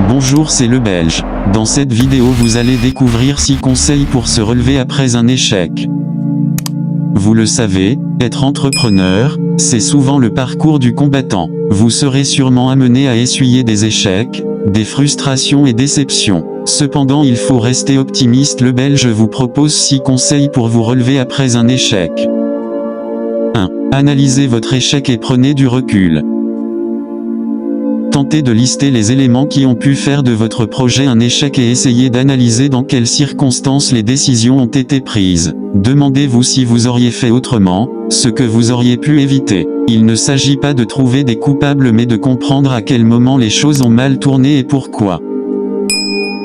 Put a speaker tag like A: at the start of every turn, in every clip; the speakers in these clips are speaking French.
A: Bonjour, c'est le Belge. Dans cette vidéo vous allez découvrir 6 conseils pour se relever après un échec. Vous le savez, être entrepreneur, c'est souvent le parcours du combattant. Vous serez sûrement amené à essuyer des échecs, des frustrations et déceptions. Cependant il faut rester optimiste. Le Belge vous propose 6 conseils pour vous relever après un échec. 1. Analysez votre échec et prenez du recul. Tentez de lister les éléments qui ont pu faire de votre projet un échec et essayez d'analyser dans quelles circonstances les décisions ont été prises. Demandez-vous si vous auriez fait autrement, ce que vous auriez pu éviter. Il ne s'agit pas de trouver des coupables mais de comprendre à quel moment les choses ont mal tourné et pourquoi.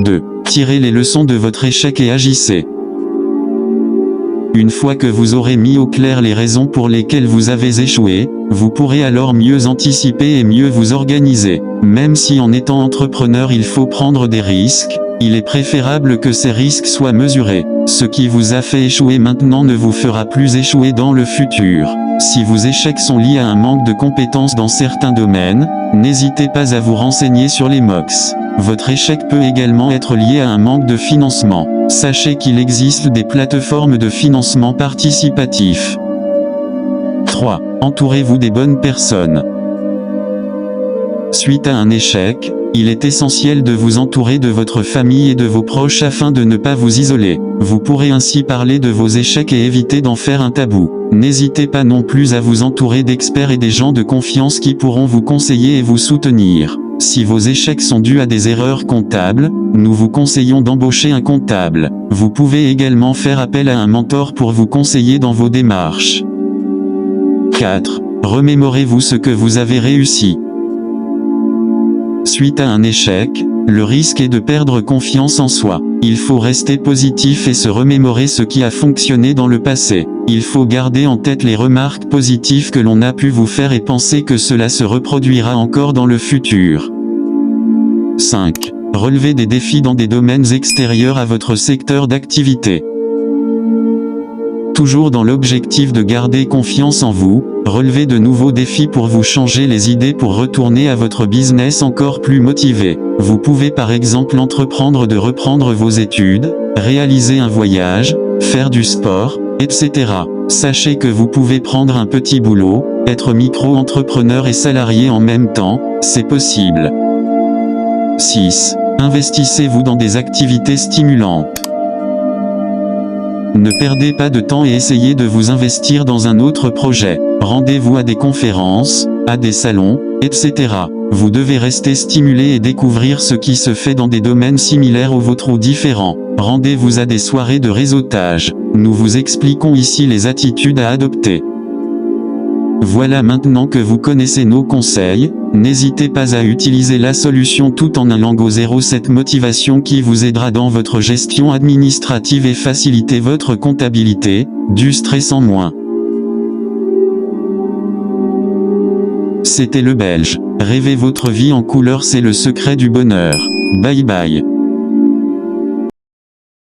A: 2. Tirez les leçons de votre échec et agissez. Une fois que vous aurez mis au clair les raisons pour lesquelles vous avez échoué, vous pourrez alors mieux anticiper et mieux vous organiser. Même si en étant entrepreneur il faut prendre des risques, il est préférable que ces risques soient mesurés. Ce qui vous a fait échouer maintenant ne vous fera plus échouer dans le futur. Si vos échecs sont liés à un manque de compétences dans certains domaines, n'hésitez pas à vous renseigner sur les MOOCs. Votre échec peut également être lié à un manque de financement. Sachez qu'il existe des plateformes de financement participatif. 3. Entourez-vous des bonnes personnes. Suite à un échec, il est essentiel de vous entourer de votre famille et de vos proches afin de ne pas vous isoler. Vous pourrez ainsi parler de vos échecs et éviter d'en faire un tabou. N'hésitez pas non plus à vous entourer d'experts et des gens de confiance qui pourront vous conseiller et vous soutenir. Si vos échecs sont dus à des erreurs comptables, nous vous conseillons d'embaucher un comptable. Vous pouvez également faire appel à un mentor pour vous conseiller dans vos démarches. 4. Remémorez-vous ce que vous avez réussi. Suite à un échec, le risque est de perdre confiance en soi. Il faut rester positif et se remémorer ce qui a fonctionné dans le passé. Il faut garder en tête les remarques positives que l'on a pu vous faire et penser que cela se reproduira encore dans le futur. 5. Relevez des défis dans des domaines extérieurs à votre secteur d'activité. Toujours dans l'objectif de garder confiance en vous, relevez de nouveaux défis pour vous changer les idées pour retourner à votre business encore plus motivé. Vous pouvez par exemple entreprendre de reprendre vos études, réaliser un voyage, faire du sport, etc. Sachez que vous pouvez prendre un petit boulot, être micro-entrepreneur et salarié en même temps, c'est possible. 6. Investissez-vous dans des activités stimulantes. Ne perdez pas de temps et essayez de vous investir dans un autre projet. Rendez-vous à des conférences, à des salons, etc. Vous devez rester stimulé et découvrir ce qui se fait dans des domaines similaires aux vôtres ou différents. Rendez-vous à des soirées de réseautage. Nous vous expliquons ici les attitudes à adopter. Voilà, maintenant que vous connaissez nos conseils, n'hésitez pas à utiliser la solution tout en allant au 07 motivation qui vous aidera dans votre gestion administrative et faciliter votre comptabilité, du stress en moins. C'était le Belge. Rêvez votre vie en couleur, c'est le secret du bonheur. Bye bye.